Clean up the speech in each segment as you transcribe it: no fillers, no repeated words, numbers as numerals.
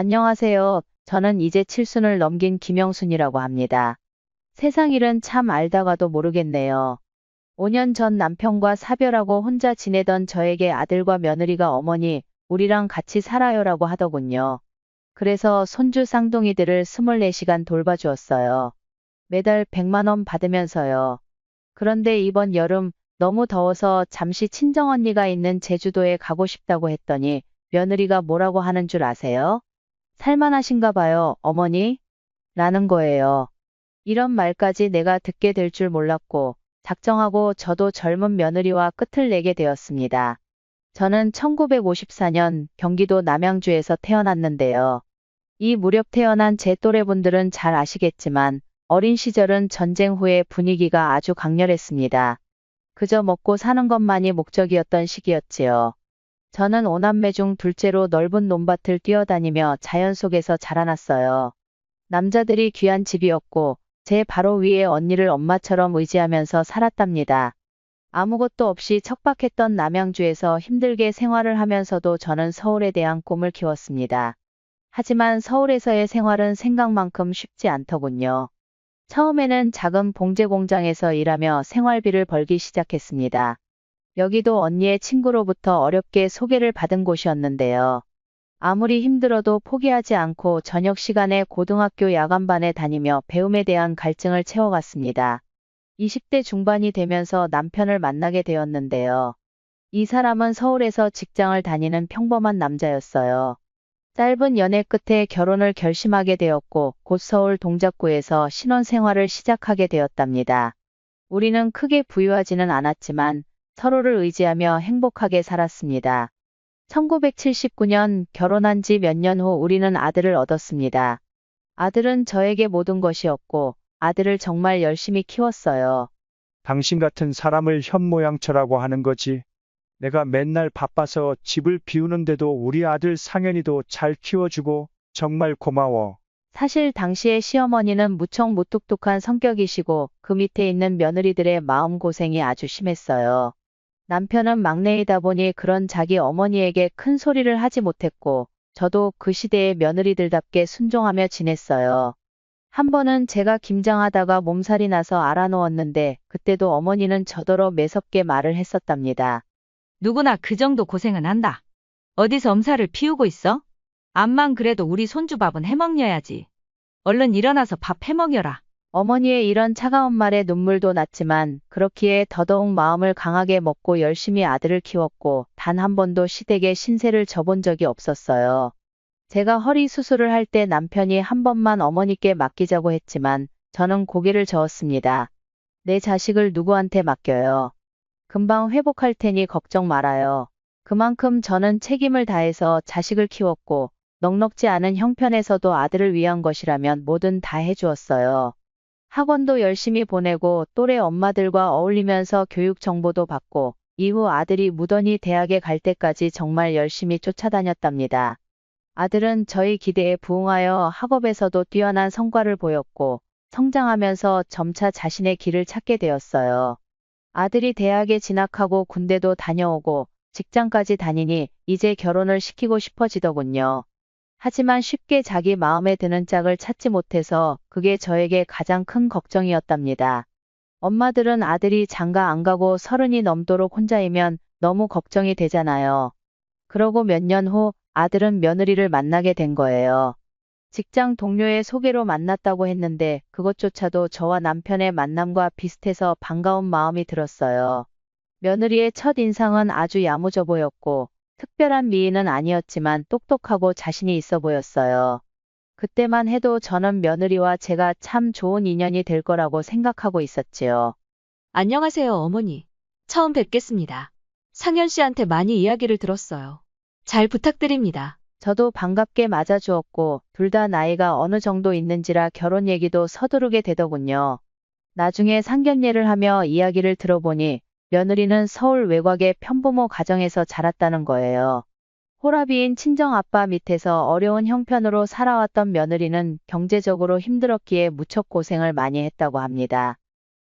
안녕하세요. 저는 이제 칠순을 넘긴 김영순이라고 합니다. 세상 일은 참 알다가도 모르겠네요. 5년 전 남편과 사별하고 혼자 지내던 저에게 아들과 며느리가 어머니, 우리랑 같이 살아요라고 하더군요. 그래서 손주 쌍둥이들을 24시간 돌봐주었어요. 매달 100만 원 받으면서요. 그런데 이번 여름 너무 더워서 잠시 친정언니가 있는 제주도에 가고 싶다고 했더니 며느리가 뭐라고 하는 줄 아세요? 살만하신가 봐요, 어머니? 라는 거예요. 이런 말까지 내가 듣게 될 줄 몰랐고, 작정하고 저도 젊은 며느리와 끝을 내게 되었습니다. 저는 1954년 경기도 남양주에서 태어났는데요. 이 무렵 태어난 제 또래분들은 잘 아시겠지만, 어린 시절은 전쟁 후의 분위기가 아주 강렬했습니다. 그저 먹고 사는 것만이 목적이었던 시기였지요. 저는 오남매 중 둘째로 넓은 논밭을 뛰어다니며 자연 속에서 자라났어요. 남자들이 귀한 집이었고 제 바로 위에 언니를 엄마처럼 의지하면서 살았답니다. 아무것도 없이 척박했던 남양주에서 힘들게 생활을 하면서도 저는 서울에 대한 꿈을 키웠습니다. 하지만 서울에서의 생활은 생각만큼 쉽지 않더군요. 처음에는 작은 봉제 공장에서 일하며 생활비를 벌기 시작했습니다. 여기도 언니의 친구로부터 어렵게 소개를 받은 곳이었는데요. 아무리 힘들어도 포기하지 않고 저녁 시간에 고등학교 야간반에 다니며 배움에 대한 갈증을 채워갔습니다. 20대 중반이 되면서 남편을 만나게 되었는데요. 이 사람은 서울에서 직장을 다니는 평범한 남자였어요. 짧은 연애 끝에 결혼을 결심하게 되었고 곧 서울 동작구에서 신혼생활을 시작하게 되었답니다. 우리는 크게 부유하지는 않았지만 서로를 의지하며 행복하게 살았습니다. 1979년 결혼한 지 몇 년 후 우리는 아들을 얻었습니다. 아들은 저에게 모든 것이었고 아들을 정말 열심히 키웠어요. 당신 같은 사람을 현모양처라고 하는 거지. 내가 맨날 바빠서 집을 비우는데도 우리 아들 상현이도 잘 키워주고 정말 고마워. 사실 당시의 시어머니는 무척 무뚝뚝한 성격이시고 그 밑에 있는 며느리들의 마음고생이 아주 심했어요. 남편은 막내이다 보니 그런 자기 어머니에게 큰 소리를 하지 못했고 저도 그 시대의 며느리들답게 순종하며 지냈어요. 한 번은 제가 김장하다가 몸살이 나서 알아누웠는데 그때도 어머니는 저더러 매섭게 말을 했었답니다. 누구나 그 정도 고생은 한다. 어디서 엄살을 피우고 있어? 암만 그래도 우리 손주 밥은 해먹여야지. 얼른 일어나서 밥 해먹여라. 어머니의 이런 차가운 말에 눈물도 났지만 그렇기에 더더욱 마음을 강하게 먹고 열심히 아들을 키웠고 단 한 번도 시댁에 신세를 져본 적이 없었어요. 제가 허리 수술을 할 때 남편이 한 번만 어머니께 맡기자고 했지만 저는 고개를 저었습니다. 내 자식을 누구한테 맡겨요. 금방 회복할 테니 걱정 말아요. 그만큼 저는 책임을 다해서 자식을 키웠고 넉넉지 않은 형편에서도 아들을 위한 것이라면 뭐든 다 해주었어요. 학원도 열심히 보내고 또래 엄마들과 어울리면서 교육 정보도 받고 이후 아들이 무던히 대학에 갈 때까지 정말 열심히 쫓아다녔답니다. 아들은 저희 기대에 부응하여 학업에서도 뛰어난 성과를 보였고 성장하면서 점차 자신의 길을 찾게 되었어요. 아들이 대학에 진학하고 군대도 다녀오고 직장까지 다니니 이제 결혼을 시키고 싶어지더군요. 하지만 쉽게 자기 마음에 드는 짝을 찾지 못해서 그게 저에게 가장 큰 걱정이었답니다. 엄마들은 아들이 장가 안 가고 30이 넘도록 혼자이면 너무 걱정이 되잖아요. 그러고 몇 년 후 아들은 며느리를 만나게 된 거예요. 직장 동료의 소개로 만났다고 했는데 그것조차도 저와 남편의 만남과 비슷해서 반가운 마음이 들었어요. 며느리의 첫 인상은 아주 야무져 보였고 특별한 미인은 아니었지만 똑똑하고 자신이 있어 보였어요. 그때만 해도 저는 며느리와 제가 참 좋은 인연이 될 거라고 생각하고 있었지요. 안녕하세요, 어머니. 처음 뵙겠습니다. 상현 씨한테 많이 이야기를 들었어요. 잘 부탁드립니다. 저도 반갑게 맞아주었고 둘 다 나이가 어느 정도 있는지라 결혼 얘기도 서두르게 되더군요. 나중에 상견례를 하며 이야기를 들어보니 며느리는 서울 외곽의 편부모 가정에서 자랐다는 거예요. 호라비인 친정아빠 밑에서 어려운 형편으로 살아왔던 며느리는 경제적으로 힘들었기에 무척 고생을 많이 했다고 합니다.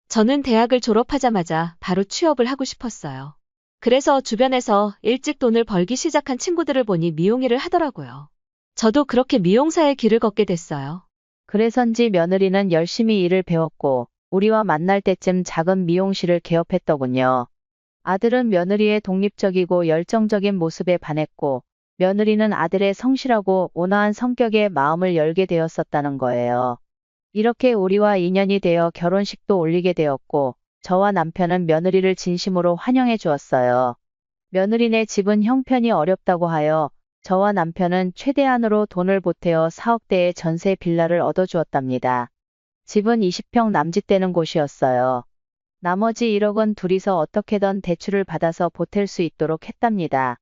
저는 대학을 졸업하자마자 바로 취업을 하고 싶었어요. 그래서 주변에서 일찍 돈을 벌기 시작한 친구들을 보니 미용일을 하더라고요. 저도 그렇게 미용사의 길을 걷게 됐어요. 그래서인지 며느리는 열심히 일을 배웠고 우리와 만날 때쯤 작은 미용실을 개업했더군요. 아들은 며느리의 독립적이고 열정적인 모습에 반했고 며느리는 아들의 성실하고 온화한 성격에 마음을 열게 되었었다는 거예요. 이렇게 우리와 인연이 되어 결혼식도 올리게 되었고 저와 남편은 며느리를 진심으로 환영해 주었어요. 며느리네 집은 형편이 어렵다고 하여 저와 남편은 최대한으로 돈을 보태어 사억대의 전세 빌라를 얻어주었답니다. 집은 20평 남짓되는 곳이었어요. 나머지 1억은 둘이서 어떻게든 대출을 받아서 보탤 수 있도록 했답니다.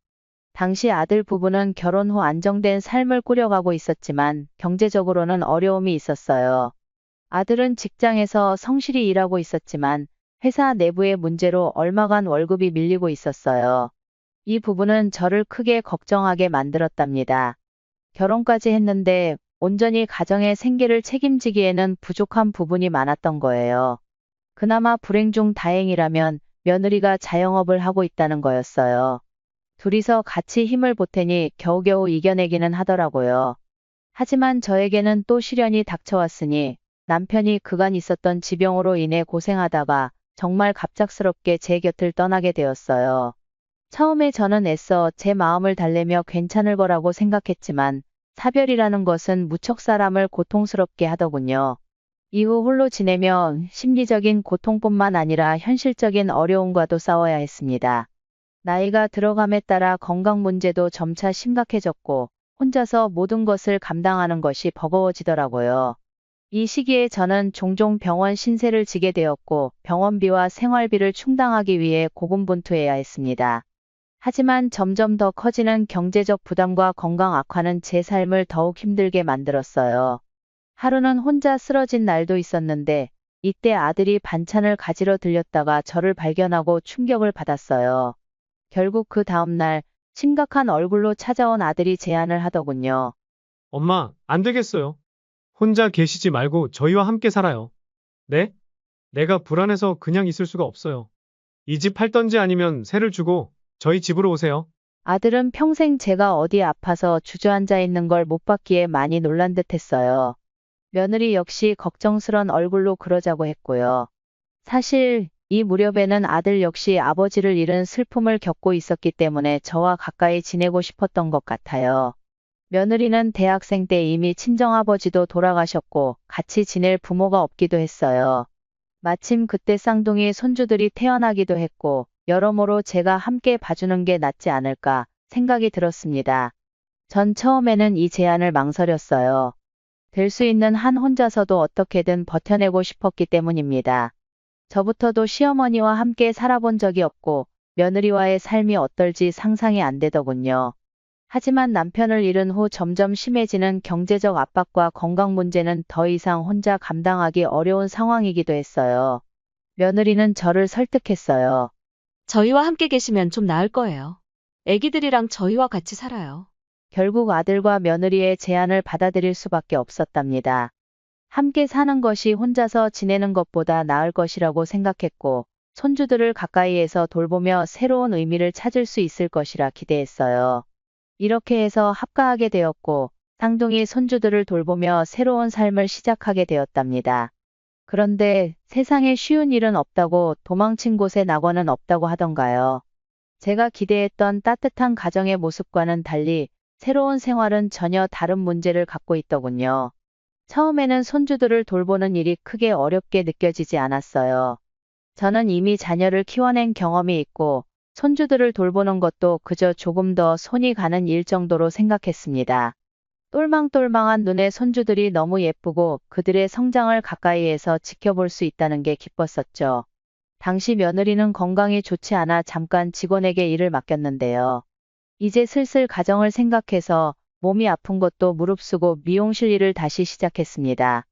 당시 아들 부부는 결혼 후 안정된 삶을 꾸려가고 있었지만 경제적으로는 어려움이 있었어요. 아들은 직장에서 성실히 일하고 있었지만 회사 내부의 문제로 얼마간 월급이 밀리고 있었어요. 이 부부는 저를 크게 걱정하게 만들었답니다. 결혼까지 했는데 온전히 가정의 생계를 책임지기에는 부족한 부분이 많았던 거예요. 그나마 불행 중 다행이라면 며느리가 자영업을 하고 있다는 거였어요. 둘이서 같이 힘을 보태니 겨우겨우 이겨내기는 하더라고요. 하지만 저에게는 또 시련이 닥쳐왔으니 남편이 그간 있었던 지병으로 인해 고생하다가 정말 갑작스럽게 제 곁을 떠나게 되었어요. 처음에 저는 애써 제 마음을 달래며 괜찮을 거라고 생각했지만 사별이라는 것은 무척 사람을 고통스럽게 하더군요. 이후 홀로 지내며 심리적인 고통뿐만 아니라 현실적인 어려움과도 싸워야 했습니다. 나이가 들어감에 따라 건강 문제도 점차 심각해졌고 혼자서 모든 것을 감당하는 것이 버거워지더라고요. 이 시기에 저는 종종 병원 신세를 지게 되었고 병원비와 생활비를 충당하기 위해 고군분투해야 했습니다. 하지만 점점 더 커지는 경제적 부담과 건강 악화는 제 삶을 더욱 힘들게 만들었어요. 하루는 혼자 쓰러진 날도 있었는데 이때 아들이 반찬을 가지러 들렸다가 저를 발견하고 충격을 받았어요. 결국 그 다음날 심각한 얼굴로 찾아온 아들이 제안을 하더군요. 엄마, 안 되겠어요. 혼자 계시지 말고 저희와 함께 살아요. 네? 내가 불안해서 그냥 있을 수가 없어요. 이 집 팔던지 아니면 세를 주고 저희 집으로 오세요. 아들은 평생 제가 어디 아파서 주저앉아 있는 걸 못 봤기에 많이 놀란 듯 했어요. 며느리 역시 걱정스런 얼굴로 그러자고 했고요. 사실 이 무렵에는 아들 역시 아버지를 잃은 슬픔을 겪고 있었기 때문에 저와 가까이 지내고 싶었던 것 같아요. 며느리는 대학생 때 이미 친정아버지도 돌아가셨고 같이 지낼 부모가 없기도 했어요. 마침 그때 쌍둥이 손주들이 태어나기도 했고 여러모로 제가 함께 봐주는 게 낫지 않을까 생각이 들었습니다. 전 처음에는 이 제안을 망설였어요. 될 수 있는 한 혼자서도 어떻게든 버텨내고 싶었기 때문입니다. 저부터도 시어머니와 함께 살아본 적이 없고 며느리와의 삶이 어떨지 상상이 안 되더군요. 하지만 남편을 잃은 후 점점 심해지는 경제적 압박과 건강 문제는 더 이상 혼자 감당하기 어려운 상황이기도 했어요. 며느리는 저를 설득했어요. 저희와 함께 계시면 좀 나을 거예요. 애기들이랑 저희와 같이 살아요. 결국 아들과 며느리의 제안을 받아들일 수밖에 없었답니다. 함께 사는 것이 혼자서 지내는 것보다 나을 것이라고 생각했고 손주들을 가까이에서 돌보며 새로운 의미를 찾을 수 있을 것이라 기대했어요. 이렇게 해서 합가하게 되었고 쌍둥이 손주들을 돌보며 새로운 삶을 시작하게 되었답니다. 그런데 세상에 쉬운 일은 없다고 도망친 곳에 낙원은 없다고 하던가요. 제가 기대했던 따뜻한 가정의 모습과는 달리 새로운 생활은 전혀 다른 문제를 갖고 있더군요. 처음에는 손주들을 돌보는 일이 크게 어렵게 느껴지지 않았어요. 저는 이미 자녀를 키워낸 경험이 있고 손주들을 돌보는 것도 그저 조금 더 손이 가는 일 정도로 생각했습니다. 똘망똘망한 눈의 손주들이 너무 예쁘고 그들의 성장을 가까이에서 지켜볼 수 있다는 게 기뻤었죠. 당시 며느리는 건강이 좋지 않아 잠깐 직원에게 일을 맡겼는데요. 이제 슬슬 가정을 생각해서 몸이 아픈 것도 무릅쓰고 미용실 일을 다시 시작했습니다.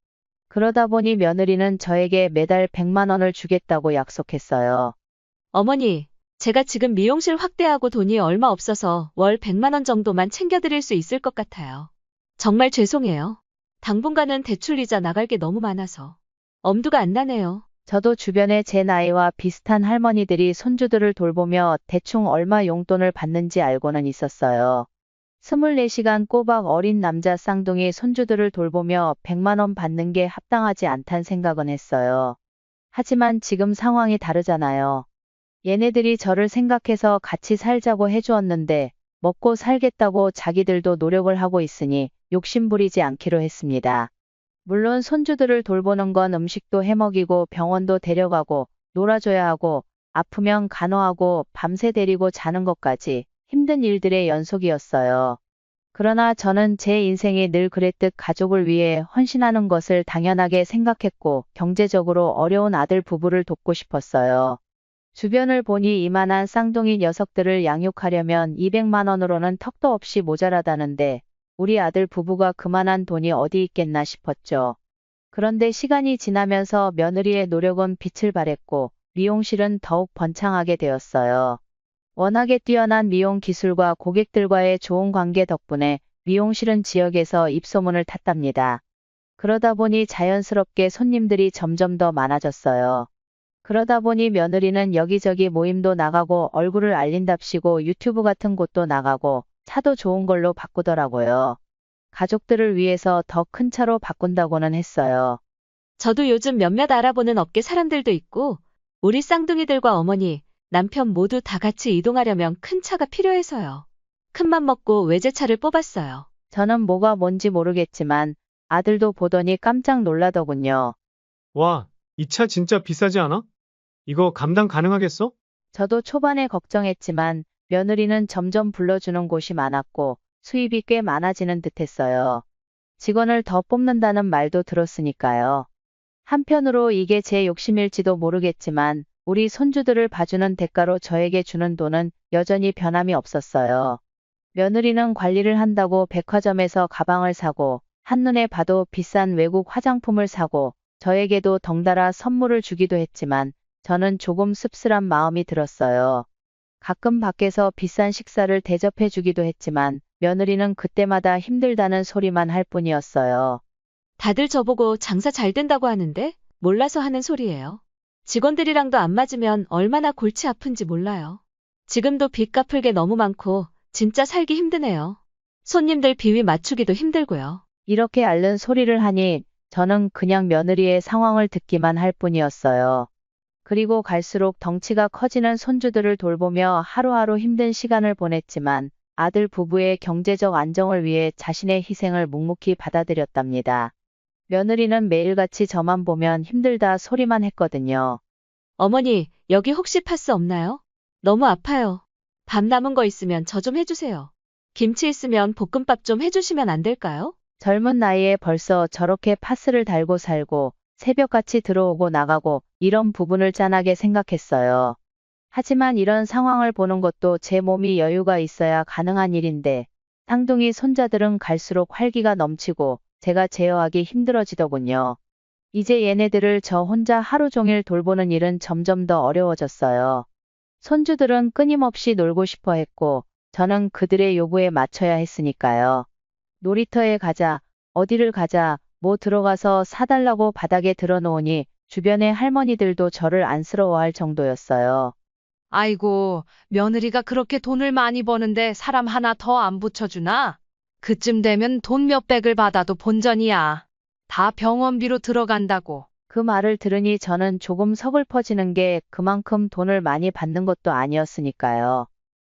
그러다 보니 며느리는 저에게 매달 100만 원을 주겠다고 약속했어요. 어머니, 제가 지금 미용실 확대하고 돈이 얼마 없어서 월 100만 원 정도만 챙겨드릴 수 있을 것 같아요. 정말 죄송해요. 당분간은 대출 이자 나갈 게 너무 많아서 엄두가 안 나네요. 저도 주변에 제 나이와 비슷한 할머니들이 손주들을 돌보며 대충 얼마 용돈을 받는지 알고는 있었어요. 24시간 꼬박 어린 남자 쌍둥이 손주들을 돌보며 100만 원 받는 게 합당하지 않단 생각은 했어요. 하지만 지금 상황이 다르잖아요. 얘네들이 저를 생각해서 같이 살자고 해주었는데 먹고 살겠다고 자기들도 노력을 하고 있으니 욕심부리지 않기로 했습니다. 물론 손주들을 돌보는 건 음식도 해먹이고 병원도 데려가고 놀아줘야 하고 아프면 간호하고 밤새 데리고 자는 것까지 힘든 일들의 연속이었어요. 그러나 저는 제 인생이 늘 그랬듯 가족을 위해 헌신하는 것을 당연하게 생각했고 경제적으로 어려운 아들 부부를 돕고 싶었어요. 주변을 보니 이만한 쌍둥이 녀석들을 양육하려면 200만 원으로는 턱도 없이 모자라다는데 우리 아들 부부가 그만한 돈이 어디 있겠나 싶었죠. 그런데 시간이 지나면서 며느리의 노력은 빛을 발했고 미용실은 더욱 번창하게 되었어요. 워낙에 뛰어난 미용 기술과 고객들과의 좋은 관계 덕분에 미용실은 지역에서 입소문을 탔답니다. 그러다 보니 자연스럽게 손님들이 점점 더 많아졌어요. 그러다 보니 며느리는 여기저기 모임도 나가고 얼굴을 알린답시고 유튜브 같은 곳도 나가고 차도 좋은 걸로 바꾸더라고요. 가족들을 위해서 더 큰 차로 바꾼다고는 했어요. 저도 요즘 몇몇 알아보는 업계 사람들도 있고 우리 쌍둥이들과 어머니, 남편 모두 다 같이 이동하려면 큰 차가 필요해서요. 큰맘 먹고 외제차를 뽑았어요. 저는 뭐가 뭔지 모르겠지만 아들도 보더니 깜짝 놀라더군요. 와, 이 차 진짜 비싸지 않아? 이거 감당 가능하겠어? 저도 초반에 걱정했지만 며느리는 점점 불러주는 곳이 많았고 수입이 꽤 많아지는 듯했어요. 직원을 더 뽑는다는 말도 들었으니까요. 한편으로 이게 제 욕심일지도 모르겠지만 우리 손주들을 봐주는 대가로 저에게 주는 돈은 여전히 변함이 없었어요. 며느리는 관리를 한다고 백화점에서 가방을 사고 한눈에 봐도 비싼 외국 화장품을 사고 저에게도 덩달아 선물을 주기도 했지만 저는 조금 씁쓸한 마음이 들었어요. 가끔 밖에서 비싼 식사를 대접해 주기도 했지만 며느리는 그때마다 힘들다는 소리만 할 뿐이었어요. 다들 저보고 장사 잘 된다고 하는데 몰라서 하는 소리예요. 직원들이랑도 안 맞으면 얼마나 골치 아픈지 몰라요. 지금도 빚 갚을 게 너무 많고 진짜 살기 힘드네요. 손님들 비위 맞추기도 힘들고요. 이렇게 앓는 소리를 하니 저는 그냥 며느리의 상황을 듣기만 할 뿐이었어요. 그리고 갈수록 덩치가 커지는 손주들을 돌보며 하루하루 힘든 시간을 보냈지만 아들 부부의 경제적 안정을 위해 자신의 희생을 묵묵히 받아들였답니다. 며느리는 매일같이 저만 보면 힘들다 소리만 했거든요. 어머니, 여기 혹시 파스 없나요? 너무 아파요. 밥 남은 거 있으면 저 좀 해주세요. 김치 있으면 볶음밥 좀 해주시면 안 될까요? 젊은 나이에 벌써 저렇게 파스를 달고 살고 새벽같이 들어오고 나가고 이런 부분을 짠하게 생각했어요. 하지만 이런 상황을 보는 것도 제 몸이 여유가 있어야 가능한 일인데 쌍둥이 손자들은 갈수록 활기가 넘치고 제가 제어하기 힘들어지더군요. 이제 얘네들을 저 혼자 하루 종일 돌보는 일은 점점 더 어려워졌어요. 손주들은 끊임없이 놀고 싶어 했고 저는 그들의 요구에 맞춰야 했으니까요. 놀이터에 가자, 어디를 가자, 뭐 들어가서 사달라고 바닥에 들어놓으니 주변의 할머니들도 저를 안쓰러워할 정도였어요. 아이고, 며느리가 그렇게 돈을 많이 버는데 사람 하나 더 안 붙여주나? 그쯤 되면 돈 몇백을 받아도 본전이야. 다 병원비로 들어간다고. 그 말을 들으니 저는 조금 서글퍼지는 게 그만큼 돈을 많이 받는 것도 아니었으니까요.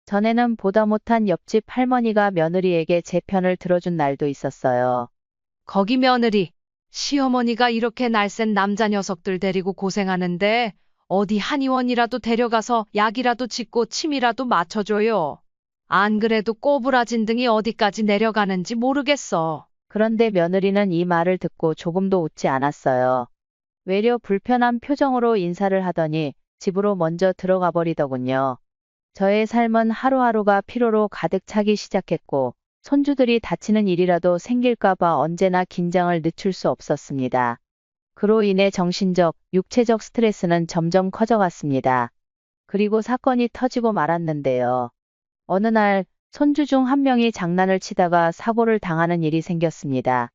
전에는 보다 못한 옆집 할머니가 며느리에게 제 편을 들어준 날도 있었어요. 거기 며느리, 시어머니가 이렇게 날쌘 남자 녀석들 데리고 고생하는데 어디 한의원이라도 데려가서 약이라도 짓고 침이라도 맞춰줘요. 안 그래도 꼬부라진 등이 어디까지 내려가는지 모르겠어. 그런데 며느리는 이 말을 듣고 조금도 웃지 않았어요. 외려 불편한 표정으로 인사를 하더니 집으로 먼저 들어가 버리더군요. 저의 삶은 하루하루가 피로로 가득 차기 시작했고 손주들이 다치는 일이라도 생길까봐 언제나 긴장을 늦출 수 없었습니다. 그로 인해 정신적, 육체적 스트레스는 점점 커져갔습니다. 그리고 사건이 터지고 말았는데요. 어느 날 손주 중 한 명이 장난을 치다가 사고를 당하는 일이 생겼습니다.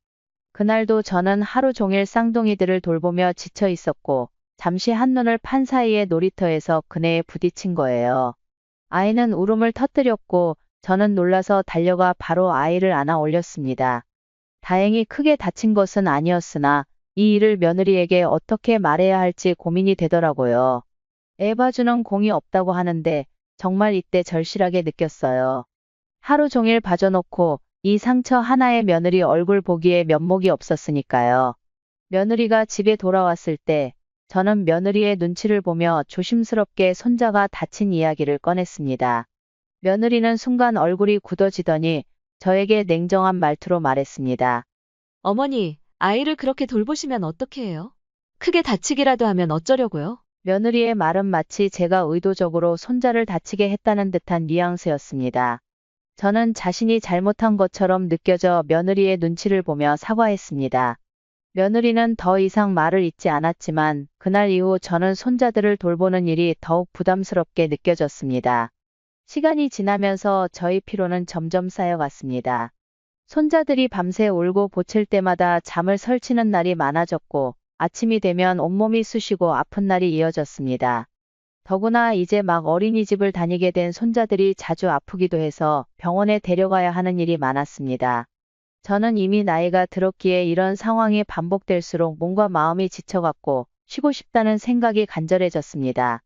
그날도 저는 하루 종일 쌍둥이들을 돌보며 지쳐 있었고 잠시 한눈을 판 사이에 놀이터에서 그네에 부딪힌 거예요. 아이는 울음을 터뜨렸고 저는 놀라서 달려가 바로 아이를 안아 올렸습니다. 다행히 크게 다친 것은 아니었으나 이 일을 며느리에게 어떻게 말해야 할지 고민이 되더라고요. 애 봐주는 공이 없다고 하는데 정말 이때 절실하게 느꼈어요. 하루 종일 봐줘놓고 이 상처 하나에 며느리 얼굴 보기에 면목이 없었으니까요. 며느리가 집에 돌아왔을 때 저는 며느리의 눈치를 보며 조심스럽게 손자가 다친 이야기를 꺼냈습니다. 며느리는 순간 얼굴이 굳어지더니 저에게 냉정한 말투로 말했습니다. 어머니, 아이를 그렇게 돌보시면 어떻게 해요? 크게 다치기라도 하면 어쩌려고요? 며느리의 말은 마치 제가 의도적으로 손자를 다치게 했다는 듯한 뉘앙스였습니다. 저는 자신이 잘못한 것처럼 느껴져 며느리의 눈치를 보며 사과했습니다. 며느리는 더 이상 말을 잇지 않았지만 그날 이후 저는 손자들을 돌보는 일이 더욱 부담스럽게 느껴졌습니다. 시간이 지나면서 저희 피로는 점점 쌓여갔습니다. 손자들이 밤새 울고 보칠 때마다 잠을 설치는 날이 많아졌고 아침이 되면 온몸이 쑤시고 아픈 날이 이어졌습니다. 더구나 이제 막 어린이집을 다니게 된 손자들이 자주 아프기도 해서 병원에 데려가야 하는 일이 많았습니다. 저는 이미 나이가 들었기에 이런 상황이 반복될수록 몸과 마음이 지쳐갔고 쉬고 싶다는 생각이 간절해졌습니다.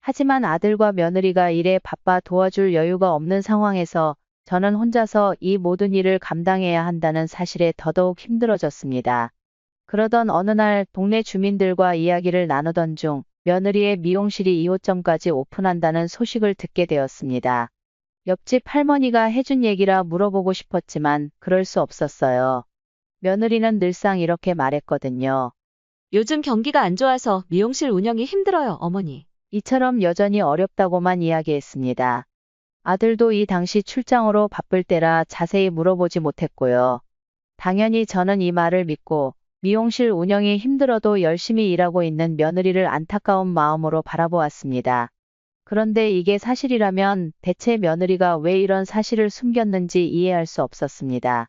하지만 아들과 며느리가 일에 바빠 도와줄 여유가 없는 상황에서 저는 혼자서 이 모든 일을 감당해야 한다는 사실에 더더욱 힘들어졌습니다. 그러던 어느 날 동네 주민들과 이야기를 나누던 중 며느리의 미용실이 2호점까지 오픈한다는 소식을 듣게 되었습니다. 옆집 할머니가 해준 얘기라 물어보고 싶었지만 그럴 수 없었어요. 며느리는 늘상 이렇게 말했거든요. 요즘 경기가 안 좋아서 미용실 운영이 힘들어요, 어머니. 이처럼 여전히 어렵다고만 이야기했습니다. 아들도 이 당시 출장으로 바쁠 때라 자세히 물어보지 못했고요. 당연히 저는 이 말을 믿고 미용실 운영이 힘들어도 열심히 일하고 있는 며느리를 안타까운 마음으로 바라보았습니다. 그런데 이게 사실이라면 대체 며느리가 왜 이런 사실을 숨겼는지 이해할 수 없었습니다.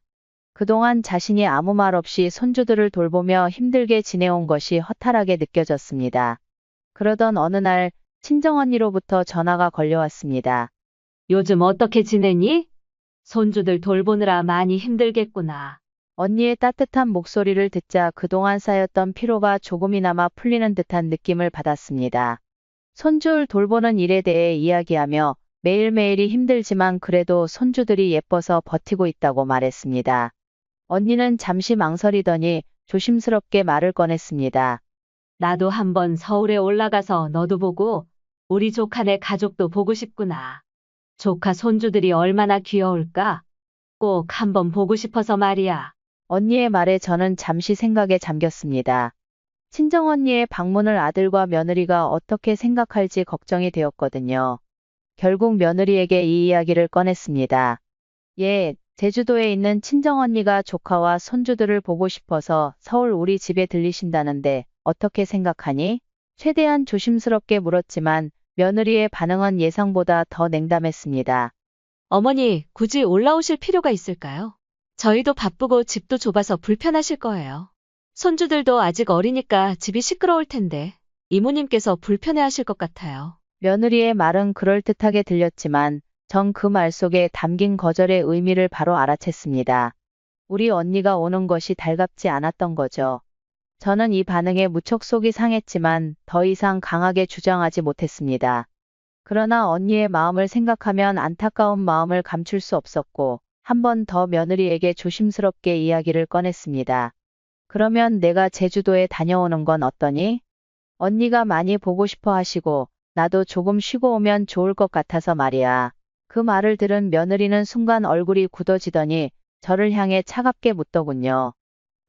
그동안 자신이 아무 말 없이 손주들을 돌보며 힘들게 지내온 것이 허탈하게 느껴졌습니다. 그러던 어느 날 친정언니로부터 전화가 걸려왔습니다. 요즘 어떻게 지내니? 손주들 돌보느라 많이 힘들겠구나. 언니의 따뜻한 목소리를 듣자 그동안 쌓였던 피로가 조금이나마 풀리는 듯한 느낌을 받았습니다. 손주를 돌보는 일에 대해 이야기하며 매일매일이 힘들지만 그래도 손주들이 예뻐서 버티고 있다고 말했습니다. 언니는 잠시 망설이더니 조심스럽게 말을 꺼냈습니다. 나도 한번 서울에 올라가서 너도 보고 우리 조카네 가족도 보고 싶구나. 조카 손주들이 얼마나 귀여울까? 꼭 한번 보고 싶어서 말이야. 언니의 말에 저는 잠시 생각에 잠겼습니다. 친정언니의 방문을 아들과 며느리가 어떻게 생각할지 걱정이 되었거든요. 결국 며느리에게 이 이야기를 꺼냈습니다. 예, 제주도에 있는 친정언니가 조카와 손주들을 보고 싶어서 서울 우리 집에 들리신다는데 어떻게 생각하니? 최대한 조심스럽게 물었지만 며느리의 반응은 예상보다 더 냉담했습니다. 어머니, 굳이 올라오실 필요가 있을까요? 저희도 바쁘고 집도 좁아서 불편하실 거예요. 손주들도 아직 어리니까 집이 시끄러울 텐데 이모님께서 불편해하실 것 같아요. 며느리의 말은 그럴듯하게 들렸지만 전 그 말 속에 담긴 거절의 의미를 바로 알아챘습니다. 우리 언니가 오는 것이 달갑지 않았던 거죠. 저는 이 반응에 무척 속이 상했지만 더 이상 강하게 주장하지 못했습니다. 그러나 언니의 마음을 생각하면 안타까운 마음을 감출 수 없었고 한 번 더 며느리에게 조심스럽게 이야기를 꺼냈습니다. 그러면 내가 제주도에 다녀오는 건 어떠니? 언니가 많이 보고 싶어 하시고 나도 조금 쉬고 오면 좋을 것 같아서 말이야. 그 말을 들은 며느리는 순간 얼굴이 굳어지더니 저를 향해 차갑게 묻더군요.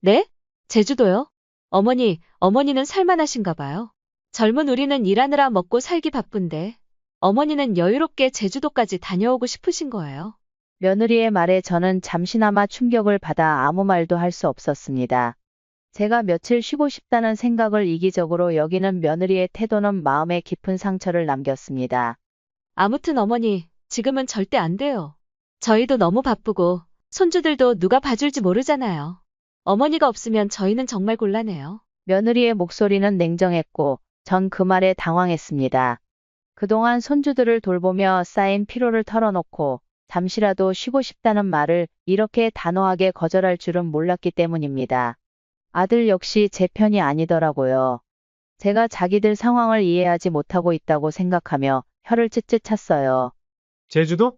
네? 제주도요? 어머니는 살만하신가 봐요. 젊은 우리는 일하느라 먹고 살기 바쁜데 어머니는 여유롭게 제주도까지 다녀오고 싶으신 거예요. 며느리의 말에 저는 잠시나마 충격을 받아 아무 말도 할 수 없었습니다. 제가 며칠 쉬고 싶다는 생각을 이기적으로 여기는 며느리의 태도는 마음에 깊은 상처를 남겼습니다. 아무튼 어머니, 지금은 절대 안 돼요. 저희도 너무 바쁘고 손주들도 누가 봐줄지 모르잖아요. 어머니가 없으면 저희는 정말 곤란해요. 며느리의 목소리는 냉정했고 전 그 말에 당황했습니다. 그동안 손주들을 돌보며 쌓인 피로를 털어놓고 잠시라도 쉬고 싶다는 말을 이렇게 단호하게 거절할 줄은 몰랐기 때문입니다. 아들 역시 제 편이 아니더라고요. 제가 자기들 상황을 이해하지 못하고 있다고 생각하며 혀를 찢찢 찼어요. 제주도?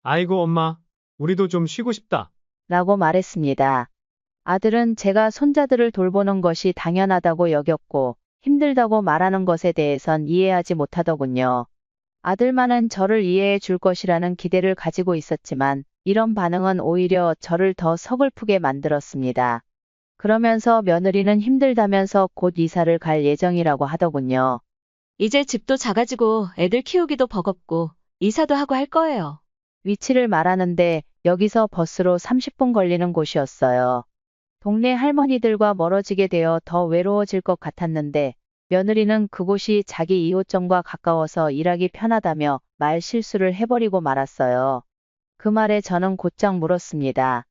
아이고, 엄마. 우리도 좀 쉬고 싶다. 라고 말했습니다. 아들은 제가 손자들을 돌보는 것이 당연하다고 여겼고 힘들다고 말하는 것에 대해선 이해하지 못하더군요. 아들만은 저를 이해해 줄 것이라는 기대를 가지고 있었지만 이런 반응은 오히려 저를 더 서글프게 만들었습니다. 그러면서 며느리는 힘들다면서 곧 이사를 갈 예정이라고 하더군요. 이제 집도 작아지고 애들 키우기도 버겁고 이사도 하고 할 거예요. 위치를 말하는데 여기서 버스로 30분 걸리는 곳이었어요. 동네 할머니들과 멀어지게 되어 더 외로워질 것 같았는데 며느리는 그곳이 자기 이호점과 가까워서 일하기 편하다며 말 실수를 해버리고 말았어요. 그 말에 저는 곧장 물었습니다.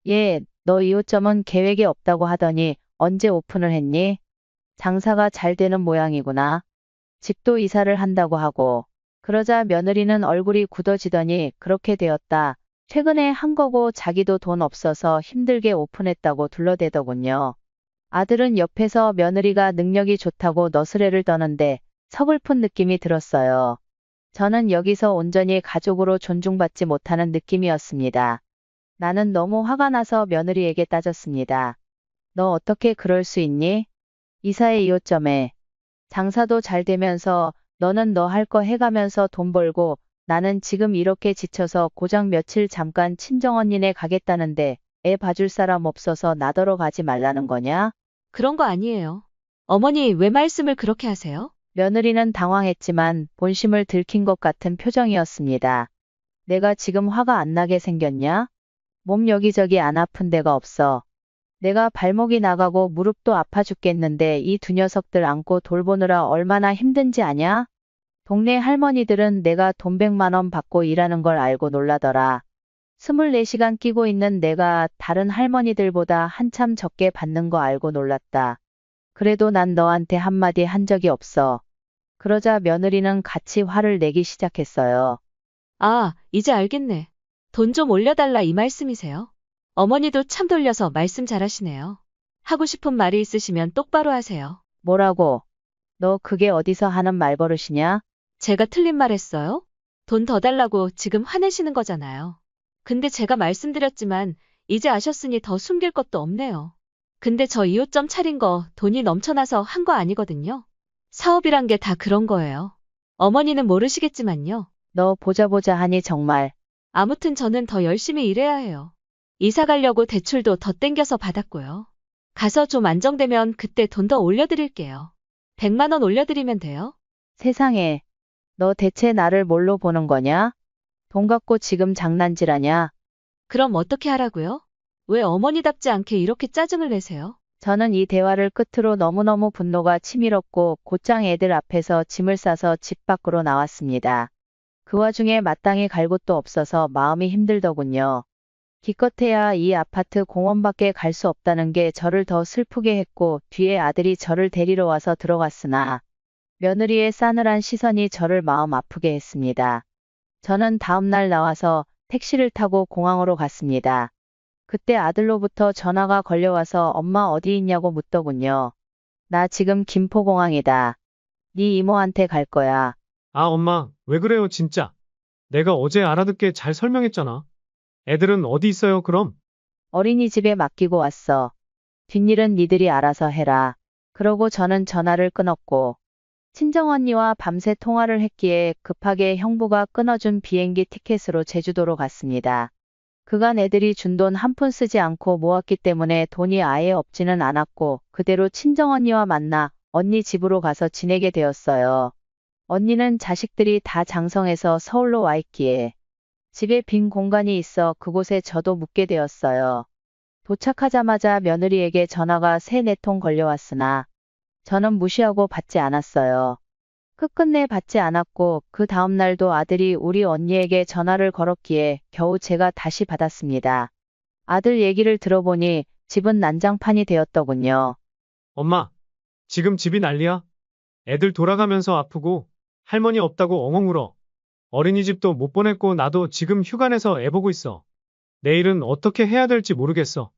예, 너 이호점은 계획에 없다고 하더니 언제 오픈을 했니? 장사가 잘 되는 모양이구나. 집도 이사를 한다고 하고. 그러자 며느리는 얼굴이 굳어지더니 그렇게 되었다. 최근에 한 거고 자기도 돈 없어서 힘들게 오픈했다고 둘러대더군요. 아들은 옆에서 며느리가 능력이 좋다고 너스레를 떠는데 서글픈 느낌이 들었어요. 저는 여기서 온전히 가족으로 존중받지 못하는 느낌이었습니다. 나는 너무 화가 나서 며느리에게 따졌습니다. 너 어떻게 그럴 수 있니? 이사의 이호점에. 장사도 잘 되면서 너는 너 할 거 해가면서 돈 벌고 나는 지금 이렇게 지쳐서 고작 며칠 잠깐 친정언니네 가겠다는데 애 봐줄 사람 없어서 나더러 가지 말라는 거냐? 그런 거 아니에요. 어머니 왜 말씀을 그렇게 하세요? 며느리는 당황했지만 본심을 들킨 것 같은 표정이었습니다. 내가 지금 화가 안 나게 생겼냐? 몸 여기저기 안 아픈 데가 없어. 내가 발목이 나가고 무릎도 아파 죽겠는데 이 두 녀석들 안고 돌보느라 얼마나 힘든지 아냐? 동네 할머니들은 내가 돈 100만 원 받고 일하는 걸 알고 놀라더라. 24시간 끼고 있는 내가 다른 할머니들보다 한참 적게 받는 거 알고 놀랐다. 그래도 난 너한테 한마디 한 적이 없어. 그러자 며느리는 같이 화를 내기 시작했어요. 아, 이제 알겠네. 돈 좀 올려달라 이 말씀이세요? 어머니도 참 돌려서 말씀 잘하시네요. 하고 싶은 말이 있으시면 똑바로 하세요. 뭐라고? 너 그게 어디서 하는 말버릇이냐? 제가 틀린 말 했어요? 돈 더 달라고 지금 화내시는 거잖아요. 근데 제가 말씀드렸지만 이제 아셨으니 더 숨길 것도 없네요. 근데 저 이호점 차린 거 돈이 넘쳐나서 한 거 아니거든요. 사업이란 게 다 그런 거예요. 어머니는 모르시겠지만요. 너 보자 보자 하니 정말. 아무튼 저는 더 열심히 일해야 해요. 이사 가려고 대출도 더 땡겨서 받았고요. 가서 좀 안정되면 그때 돈 더 올려드릴게요. 100만 원 올려드리면 돼요. 세상에. 너 대체 나를 뭘로 보는 거냐? 돈 갖고 지금 장난질하냐? 그럼 어떻게 하라고요? 왜 어머니답지 않게 이렇게 짜증을 내세요? 저는 이 대화를 끝으로 너무너무 분노가 치밀었고 곧장 애들 앞에서 짐을 싸서 집 밖으로 나왔습니다. 그 와중에 마땅히 갈 곳도 없어서 마음이 힘들더군요. 기껏해야 이 아파트 공원밖에 갈 수 없다는 게 저를 더 슬프게 했고 뒤에 아들이 저를 데리러 와서 들어갔으나 며느리의 싸늘한 시선이 저를 마음 아프게 했습니다. 저는 다음날 나와서 택시를 타고 공항으로 갔습니다. 그때 아들로부터 전화가 걸려와서 엄마 어디 있냐고 묻더군요. 나 지금 김포공항이다. 네 이모한테 갈 거야. 아, 엄마, 왜 그래요, 진짜? 내가 어제 알아듣게 잘 설명했잖아. 애들은 어디 있어요, 그럼? 어린이집에 맡기고 왔어. 뒷일은 니들이 알아서 해라. 그러고 저는 전화를 끊었고 친정언니와 밤새 통화를 했기에 급하게 형부가 끊어준 비행기 티켓으로 제주도로 갔습니다. 그간 애들이 준 돈 한 푼 쓰지 않고 모았기 때문에 돈이 아예 없지는 않았고 그대로 친정언니와 만나 언니 집으로 가서 지내게 되었어요. 언니는 자식들이 다 장성해서 서울로 와 있기에 집에 빈 공간이 있어 그곳에 저도 묵게 되었어요. 도착하자마자 며느리에게 전화가 3-4통 걸려왔으나 저는 무시하고 받지 않았어요. 끝끝내 받지 않았고 그 다음 날도 아들이 우리 언니에게 전화를 걸었기에 겨우 제가 다시 받았습니다. 아들 얘기를 들어보니 집은 난장판이 되었더군요. 엄마, 지금 집이 난리야. 애들 돌아가면서 아프고 할머니 없다고 엉엉 울어. 어린이집도 못 보냈고 나도 지금 휴가 내서 애 보고 있어. 내일은 어떻게 해야 될지 모르겠어.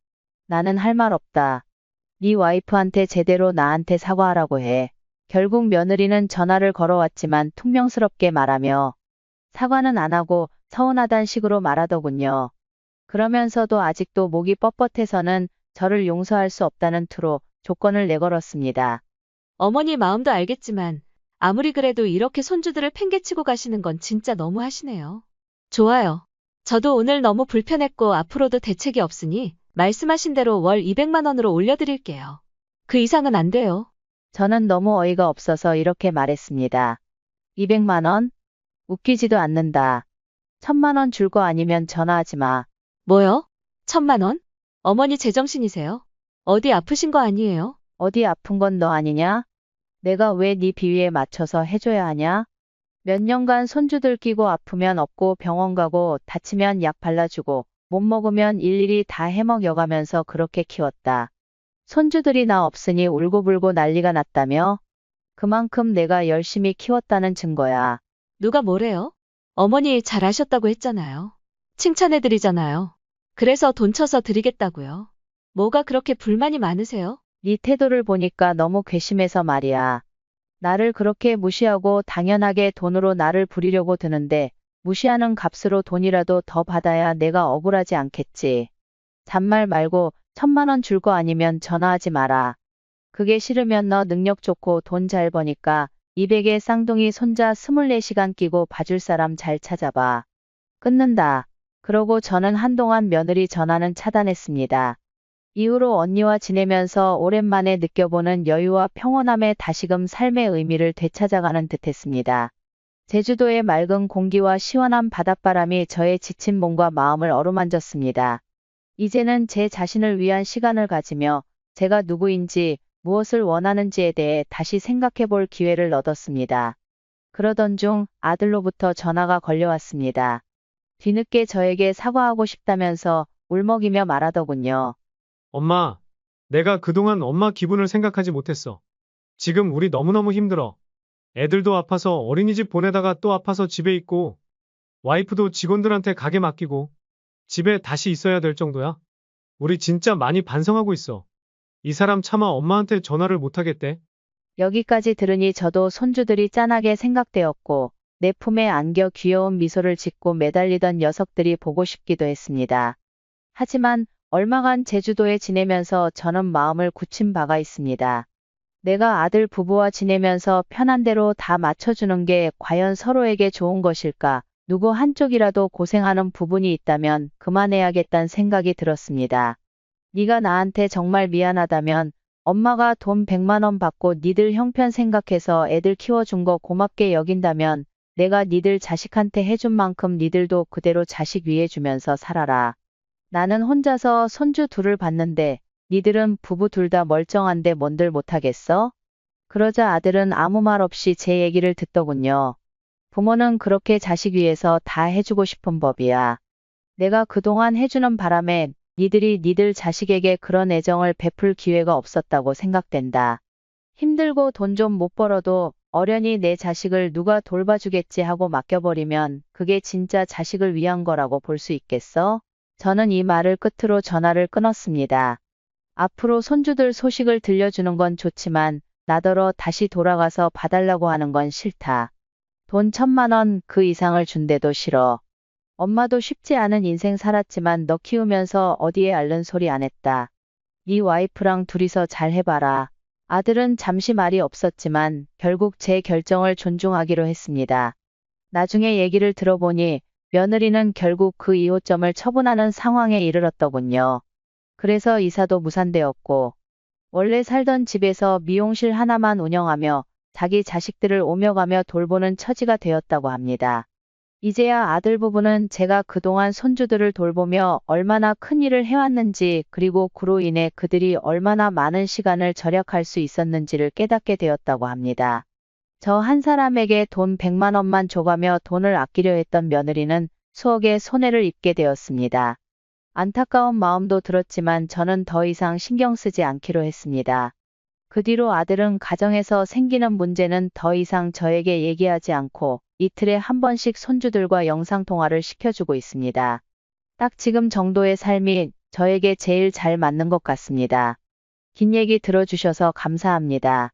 나는 할 말 없다. 네 와이프한테 제대로 나한테 사과하라고 해. 결국 며느리는 전화를 걸어왔지만 퉁명스럽게 말하며 사과는 안 하고 서운하단 식으로 말하더군요. 그러면서도 아직도 목이 뻣뻣해서는 저를 용서할 수 없다는 투로 조건을 내걸었습니다. 어머니 마음도 알겠지만 아무리 그래도 이렇게 손주들을 팽개치고 가시는 건 진짜 너무 하시네요. 좋아요. 저도 오늘 너무 불편했고 앞으로도 대책이 없으니 말씀하신 대로 월 200만 원으로 올려드릴게요. 그 이상은 안 돼요. 저는 너무 어이가 없어서 이렇게 말했습니다. 200만 원? 웃기지도 않는다. 1000만 원 줄 거 아니면 전화하지 마. 뭐요? 1000만 원? 어머니 제정신이세요? 어디 아프신 거 아니에요? 어디 아픈 건 너 아니냐? 내가 왜 네 비위에 맞춰서 해줘야 하냐? 몇 년간 손주들 끼고 아프면 업고 병원 가고 다치면 약 발라주고 못 먹으면 일일이 다 해먹여가면서 그렇게 키웠다. 손주들이 나 없으니 울고불고 난리가 났다며? 그만큼 내가 열심히 키웠다는 증거야. 누가 뭐래요? 어머니 잘하셨다고 했잖아요. 칭찬해드리잖아요. 그래서 돈 쳐서 드리겠다고요. 뭐가 그렇게 불만이 많으세요? 네 태도를 보니까 너무 괘씸해서 말이야. 나를 그렇게 무시하고 당연하게 돈으로 나를 부리려고 드는데 무시하는 값으로 돈이라도 더 받아야 내가 억울하지 않겠지. 잔말 말고 1000만 원 줄 거 아니면 전화하지 마라. 그게 싫으면 너 능력 좋고 돈 잘 버니까 200에 쌍둥이 손자 24시간 끼고 봐줄 사람 잘 찾아봐. 끊는다. 그러고 저는 한동안 며느리 전화는 차단했습니다. 이후로 언니와 지내면서 오랜만에 느껴보는 여유와 평온함에 다시금 삶의 의미를 되찾아가는 듯했습니다. 제주도의 맑은 공기와 시원한 바닷바람이 저의 지친 몸과 마음을 어루만졌습니다. 이제는 제 자신을 위한 시간을 가지며 제가 누구인지 무엇을 원하는지에 대해 다시 생각해 볼 기회를 얻었습니다. 그러던 중 아들로부터 전화가 걸려왔습니다. 뒤늦게 저에게 사과하고 싶다면서 울먹이며 말하더군요. 엄마, 내가 그동안 엄마 기분을 생각하지 못했어. 지금 우리 너무너무 힘들어. 애들도 아파서 어린이집 보내다가 또 아파서 집에 있고, 와이프도 직원들한테 가게 맡기고, 집에 다시 있어야 될 정도야. 우리 진짜 많이 반성하고 있어. 이 사람 차마 엄마한테 전화를 못하겠대. 여기까지 들으니 저도 손주들이 짠하게 생각되었고 내 품에 안겨 귀여운 미소를 짓고 매달리던 녀석들이 보고 싶기도 했습니다. 하지만 얼마간 제주도에 지내면서 저는 마음을 굳힌 바가 있습니다. 내가 아들 부부와 지내면서 편한 대로 다 맞춰주는 게 과연 서로에게 좋은 것일까? 누구 한쪽이라도 고생하는 부분이 있다면 그만해야겠다는 생각이 들었습니다. 네가 나한테 정말 미안하다면 엄마가 돈 100만 원 받고 니들 형편 생각해서 애들 키워준 거 고맙게 여긴다면 내가 니들 자식한테 해준 만큼 니들도 그대로 자식 위해 주면서 살아라. 나는 혼자서 손주 둘을 봤는데 니들은 부부 둘 다 멀쩡한데 뭔들 못하겠어? 그러자 아들은 아무 말 없이 제 얘기를 듣더군요. 부모는 그렇게 자식 위해서 다 해주고 싶은 법이야. 내가 그동안 해주는 바람에 니들이 니들 자식에게 그런 애정을 베풀 기회가 없었다고 생각된다. 힘들고 돈 좀 못 벌어도 어련히 내 자식을 누가 돌봐주겠지 하고 맡겨버리면 그게 진짜 자식을 위한 거라고 볼 수 있겠어? 저는 이 말을 끝으로 전화를 끊었습니다. 앞으로 손주들 소식을 들려주는 건 좋지만 나더러 다시 돌아가서 봐달라고 하는 건 싫다. 돈 1000만 원 그 이상을 준대도 싫어. 엄마도 쉽지 않은 인생 살았지만 너 키우면서 어디에 앓는 소리 안 했다. 네 와이프랑 둘이서 잘 해봐라. 아들은 잠시 말이 없었지만 결국 제 결정을 존중하기로 했습니다. 나중에 얘기를 들어보니 며느리는 결국 그 이호점을 처분하는 상황에 이르렀더군요. 그래서 이사도 무산되었고 원래 살던 집에서 미용실 하나만 운영하며 자기 자식들을 오며 가며 돌보는 처지가 되었다고 합니다. 이제야 아들 부부는 제가 그동안 손주들을 돌보며 얼마나 큰 일을 해왔는지 그리고 그로 인해 그들이 얼마나 많은 시간을 절약할 수 있었는지를 깨닫게 되었다고 합니다. 저 한 사람에게 돈 100만 원만 줘가며 돈을 아끼려 했던 며느리는 수억의 손해를 입게 되었습니다. 안타까운 마음도 들었지만 저는 더 이상 신경 쓰지 않기로 했습니다. 그 뒤로 아들은 가정에서 생기는 문제는 더 이상 저에게 얘기하지 않고 이틀에 한 번씩 손주들과 영상통화를 시켜주고 있습니다. 딱 지금 정도의 삶이 저에게 제일 잘 맞는 것 같습니다. 긴 얘기 들어주셔서 감사합니다.